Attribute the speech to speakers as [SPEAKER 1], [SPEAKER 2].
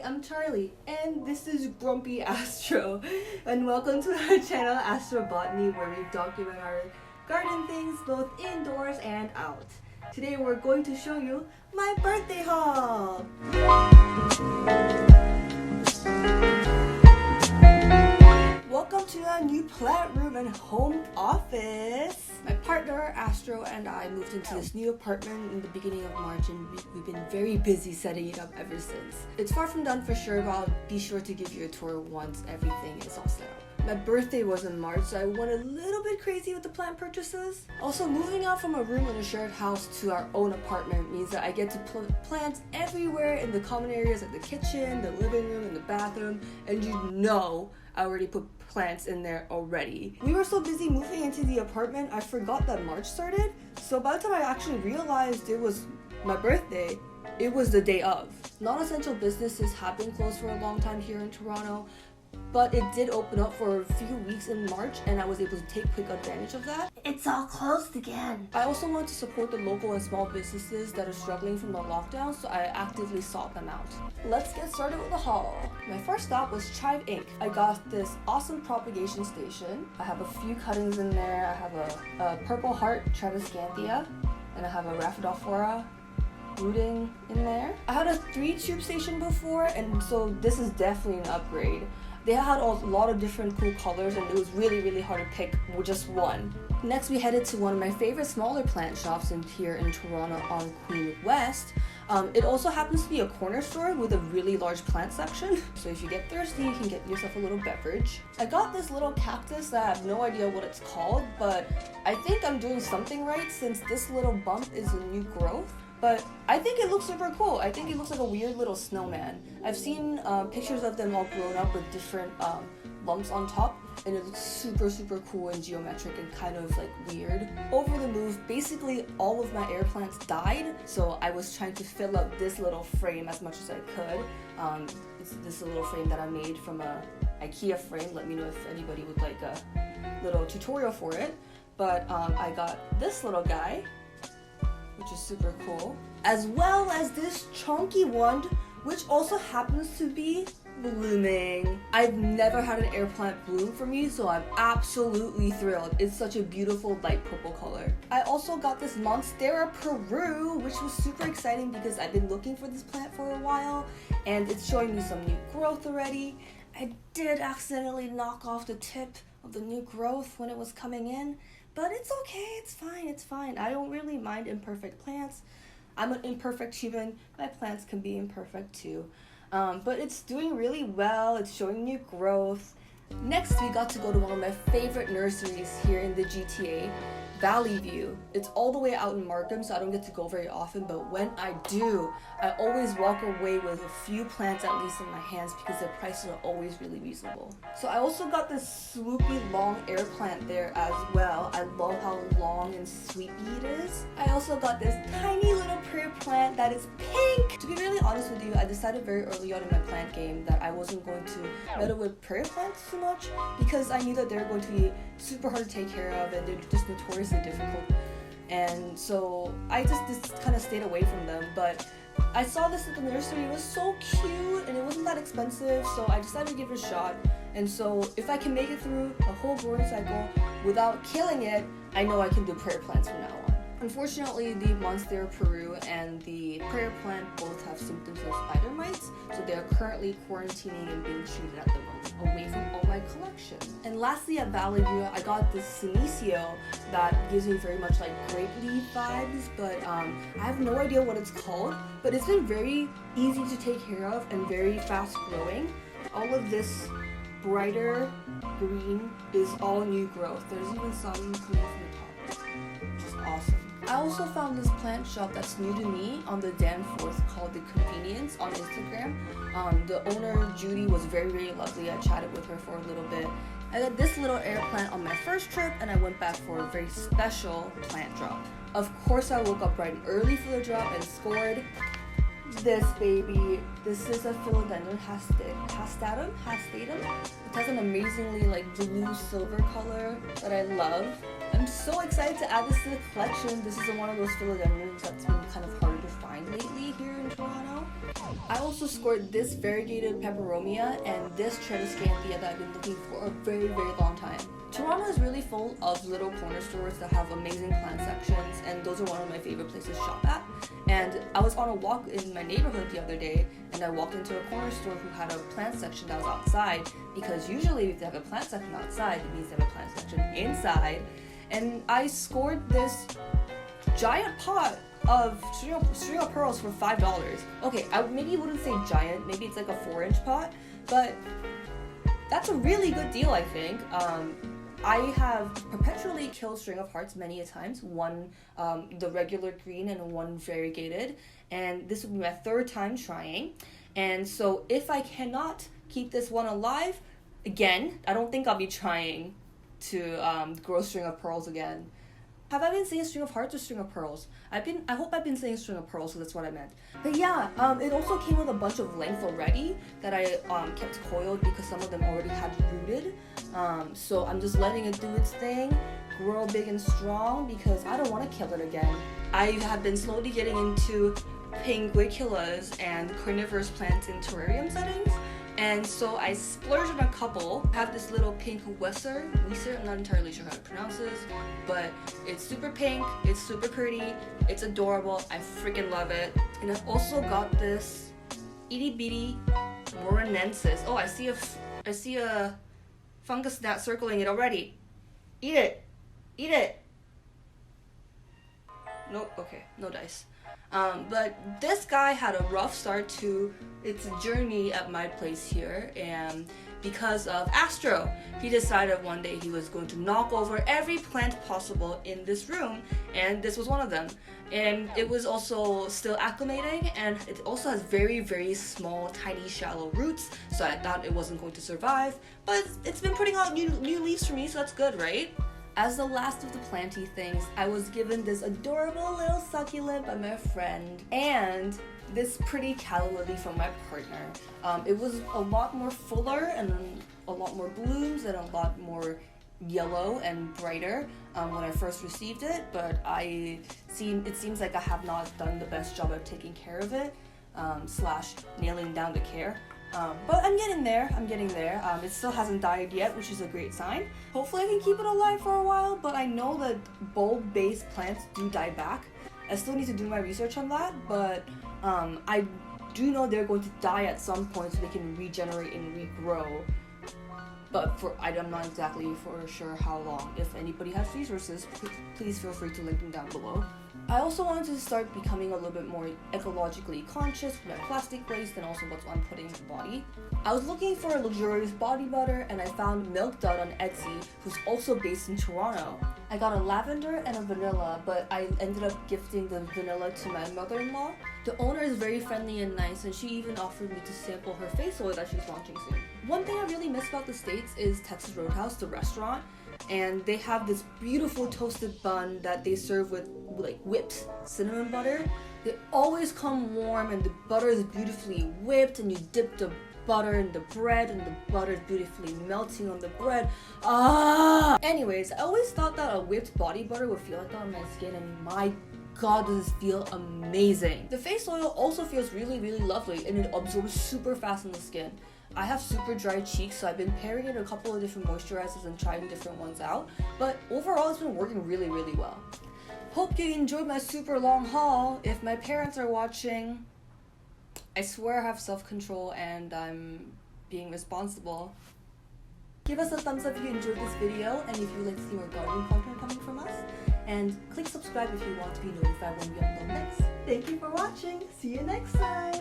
[SPEAKER 1] I'm Charlie, and this is Grumpy Astro, and welcome to our channel Astro Botany, where we document our garden things both indoors and out. Today we're going to show you my birthday haul! Welcome to our new plant room and home office! My partner, Astro, and I moved into this new apartment in the beginning of March, and we've been very busy setting it up ever since. It's far from done for sure, but I'll be sure to give you a tour once everything is all set up. My birthday was in March, so I went a little bit crazy with the plant purchases. Also, moving out from a room in a shared house to our own apartment means that I get to put plants everywhere in the common areas like the kitchen, the living room, and the bathroom, and you know I already put plants in there already. We were so busy moving into the apartment, I forgot that March started, so by the time I actually realized it was my birthday, it was the day of. Non-essential businesses have been closed for a long time here in Toronto, but it did open up for a few weeks in March, and I was able to take quick advantage of that. It's all closed again. I also want to support the local and small businesses that are struggling from the lockdown, so I actively sought them out. Let's get started with the haul. My first stop was Chive Inc. I got this awesome propagation station. I have a few cuttings in there. I have a purple heart Travescanthia, and I have a Rhaphidophora rooting in there. I had a 3-tube station before, and so this is definitely an upgrade. They had a lot of different cool colors, and it was really hard to pick just one. Next, we headed to one of my favorite smaller plant shops here in Toronto on Queen West. It also happens to be a corner store with a really large plant section, so if you get thirsty, you can get yourself a little beverage. I got this little cactus that I have no idea what it's called, but I think I'm doing something right since this little bump is a new growth. But I think it looks super cool. I think it looks like a weird little snowman. I've seen pictures of them all grown up with different lumps on top, and it looks super cool and geometric and kind of like weird. Over the move, basically all of my air plants died, so I was trying to fill up this little frame as much as I could. It's this little frame that I made from a IKEA frame. Let me know if anybody would like a little tutorial for it. But I got this little guy, which is super cool, as well as this chunky one, which also happens to be blooming. I've never had an air plant bloom for me, so I'm absolutely thrilled. It's such a beautiful light purple color. I also got this Monstera Peru, which was super exciting because I've been looking for this plant for a while, and it's showing me some new growth already. I did accidentally knock off the tip of the new growth when it was coming in, but it's okay, it's fine. I don't really mind imperfect plants. I'm an imperfect human. My plants can be imperfect too. But it's doing really well. It's showing new growth. Next, we got to go to one of my favorite nurseries here in the GTA, ValleyView. It's all the way out in Markham, so I don't get to go very often, but when I do, I always walk away with a few plants at least in my hands because the prices are always really reasonable. So I also got this swoopy long air plant there as well. I love how long and sweepy it is. I also got this tiny little prayer plant that is pink. To be really honest with you, I decided very early on in my plant game that I wasn't going to meddle with prayer plants too much because I knew that they're going to be super hard to take care of and they're just notoriously difficult, and so I just kind of stayed away from them. But I saw this at the nursery. It was so cute and it wasn't that expensive, so I decided to give it a shot. And so if I can make it through a whole growing cycle without killing it, I know I can do prayer plants from now on. Unfortunately, the Monstera Peru and the prayer plant both have symptoms of spider mites, so they are currently quarantining and being treated at the moment, away from all my collection. And lastly, at ValleyView, I got this Senecio that gives me very much like grape leaf vibes, but I have no idea what it's called, but it's been very easy to take care of and very fast growing. All of this brighter green is all new growth. There's even some coming from the top, which is awesome. I also found this plant shop that's new to me on the Danforth called The Convenience on Instagram. The owner, Judy, was very lovely. I chatted with her for a little bit. I got this little air plant on my first trip, and I went back for a very special plant drop. Of course, I woke up bright and early for the drop and scored this baby. This is a Philodendron hastatum. It has an amazingly like blue silver color that I love. I'm so excited to add this to the collection. This is one of those philodendrons that's been kind of harder to find lately here in Toronto. I also scored this variegated peperomia and this Tradescanthia that I've been looking for a very, very long time. Toronto is really full of little corner stores that have amazing plant sections, and those are one of my favorite places to shop at. And I was on a walk in my neighborhood the other day, and I walked into a corner store who had a plant section that was outside, because usually if they have a plant section outside, it means they have a plant section inside. And I scored this giant pot of string of pearls for $5. Okay, I maybe wouldn't say giant, maybe it's like a 4-inch pot, but that's a really good deal, I think. I have perpetually killed string of hearts many a times, one the regular green and one variegated, and this will be my 3rd time trying. And so if I cannot keep this one alive, again, I don't think I'll be trying to grow string of pearls again. Have I been saying string of hearts or string of pearls? I hope I've been saying string of pearls, so that's what I meant. But yeah, it also came with a bunch of length already that I kept coiled because some of them already had rooted. So I'm just letting it do its thing, grow big and strong, because I don't want to kill it again. I have been slowly getting into pinguiculas and carnivorous plants in terrarium settings. And so I splurged on a couple. I have this little pink Weser, I'm not entirely sure how to pronounce this, but it's super pink, it's super pretty, it's adorable, I freaking love it. And I've also got this itty bitty Morinensis. Oh, I see a fungus gnat circling it already. Eat it! Eat it! Nope, okay, no dice. But this guy had a rough start to its journey at my place here, and because of Astro, he decided one day he was going to knock over every plant possible in this room, and this was one of them. And it was also still acclimating, and it also has very, very small, tiny, shallow roots, so I thought it wasn't going to survive, but it's been putting out new leaves for me, so that's good, right? As the last of the planty things, I was given this adorable little succulent by my friend and this pretty calla lily from my partner. It was a lot more fuller and a lot more blooms and a lot more yellow and brighter when I first received it, but it seems like I have not done the best job of taking care of it, / nailing down the care. But I'm getting there. It still hasn't died yet, which is a great sign. Hopefully I can keep it alive for a while, but I know that bulb-based plants do die back. I still need to do my research on that, but I do know they're going to die at some point so they can regenerate and regrow. But I'm not exactly for sure how long. If anybody has resources, please feel free to link them down below. I also wanted to start becoming a little bit more ecologically conscious with my plastic waste and also what I'm putting in the body. I was looking for a luxurious body butter and I found Milk Dud on Etsy, who's also based in Toronto. I got a lavender and a vanilla, but I ended up gifting the vanilla to my mother-in-law. The owner is very friendly and nice, and she even offered me to sample her face oil that she's launching soon. One thing I really miss about the States is Texas Roadhouse, the restaurant, and they have this beautiful toasted bun that they serve with like whipped cinnamon butter. They always come warm and the butter is beautifully whipped, and you dip the butter in the bread and the butter is beautifully melting on the bread. Anyways, I always thought that a whipped body butter would feel like that on my skin, and my god, does this feel amazing. The face oil also feels really, really lovely, and it absorbs super fast on the skin. I have super dry cheeks, so I've been pairing it with a couple of different moisturizers and trying different ones out, but overall it's been working really, really well. Hope you enjoyed my super long haul. If my parents are watching, I swear I have self-control and I'm being responsible. Give us a thumbs up if you enjoyed this video, and if you'd like to see more gardening content coming from us. And click subscribe if you want to be notified when we upload next. Thank you for watching. See you next time.